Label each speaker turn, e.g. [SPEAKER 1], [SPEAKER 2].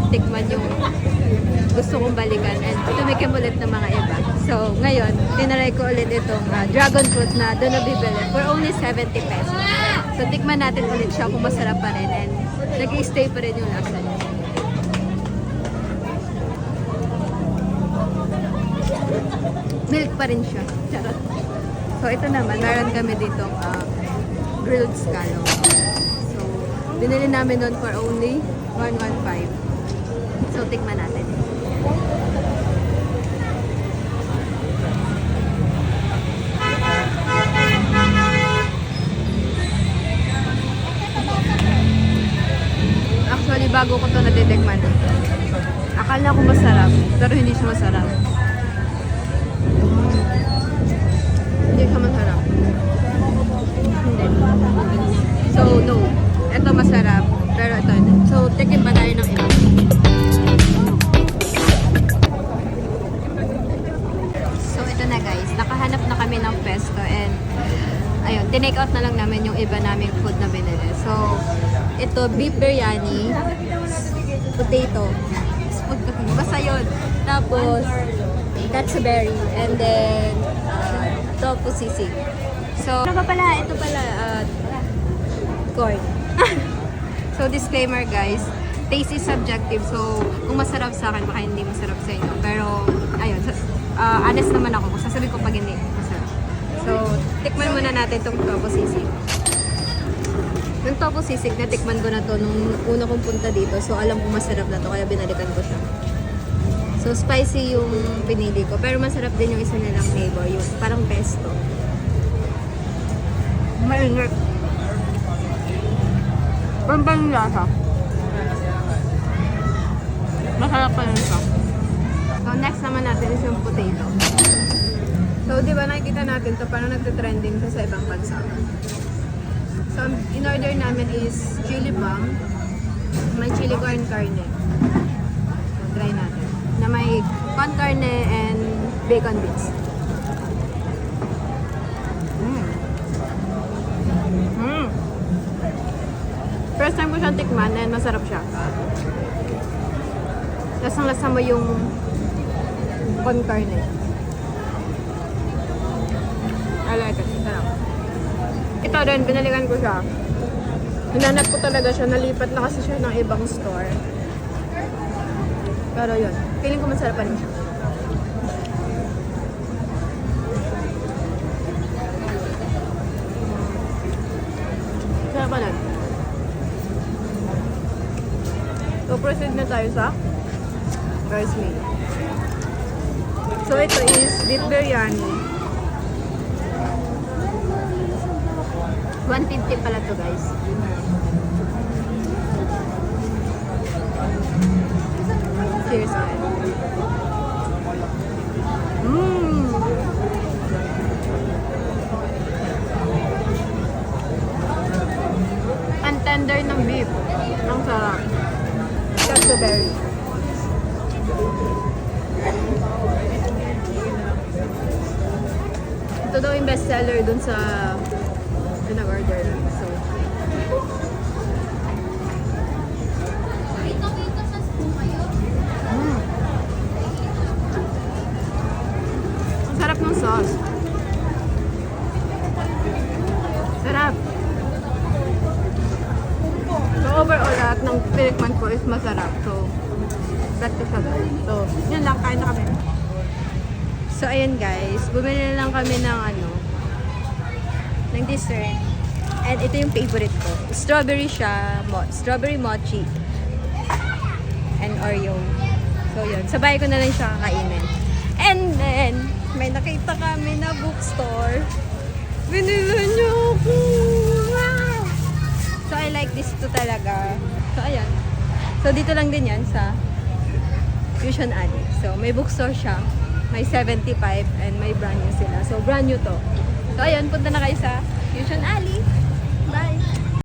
[SPEAKER 1] tikman yung gusto kong balikan and tumikim ulit ng mga iba. So, ngayon, tinaray ko ulit itong dragon fruit na doon nabibili for only 70 pesos. So, tikman natin ulit siya kung masarap pa rin and nag-i-stay pa rin yung lasa niya. Milk pa rin siya. Charot. So, ito naman, meron kami ditong grilled scallop. So, binili namin doon for only 115. So, tikman natin. Actually, bago ko to natitikman. Akala ko masarap, pero hindi siya masarap. Hindi siya masarap. Hindi. So, no. Ito masarap, pero ito. So, tikim pa tayo ng iba. So, ito na guys. Nakahanap na kami ng pesto and ayun, tinake out na lang namin yung iba naming food na binili. So, ito, beef biryani, potato, basta yun. Tapos, katsuberry, and then, tofu sisig. So, ano pa pala? Ito pala, corn. So, disclaimer guys, taste is subjective. So, kung masarap sa akin, baka hindi masarap sa inyo. Pero, ayun, honest naman ako. Sasabihin ko pag hindi masarap. So, tikman muna natin itong tofu sisig. Yung tofu sisig, natikman ko na to nung una kong punta dito. So, alam ko masarap na to, kaya binalikan ko siya. So, spicy yung pinili ko. Pero masarap din yung isa nilang flavor, yung parang pesto. Mainit. Pampang lasa. Masarap pa yun siya. So, next naman natin is yung potato. So, di ba nakikita natin to parang nagtitrending to sa ibang bansa. So, in-order namin is chili bomb, may chili corn carne. So, try natin. Na may corn carne and bacon bits. First time ko siyang tikman and masarap siya. Lasang-lasa mo yung corn carne. I like it. Sarap. Ito din, binalikan ko siya. Hinanap ko talaga siya. Nalipat na kasi siya ng ibang store. Pero yun. Feeling ko masarap pa rin siya. Sarap pa rin. So, proceed na tayo sa rice meal. So, ito is beef biryani. 150 pala to guys. Cheers guys. Ang tender ng beef. Ang sarap. Katsuberry. Ito daw yung best seller dun sa pinag-order. So, ang sarap ng sauce. Sarap. So, overall, lahat ng pinikman ko is masarap. So, bet ko siya. So, yun lang. Kain na kami. So, ayun guys. Bumili na lang kami ng ng dessert. And ito yung favorite ko. Strawberry siya. Strawberry mochi. And Oreo. So, yun. Sabay ko na lang siya kakainin. And then, may nakita kami na bookstore. Binila niyo ako. Wow! So, I like this too talaga. So, ayan. So, dito lang din yan sa Fusion Alley. So, may bookstore siya. May 75 and may brand new sila. So, brand new to. So, ayun. Punta na kayo sa Fusion Alley. Bye!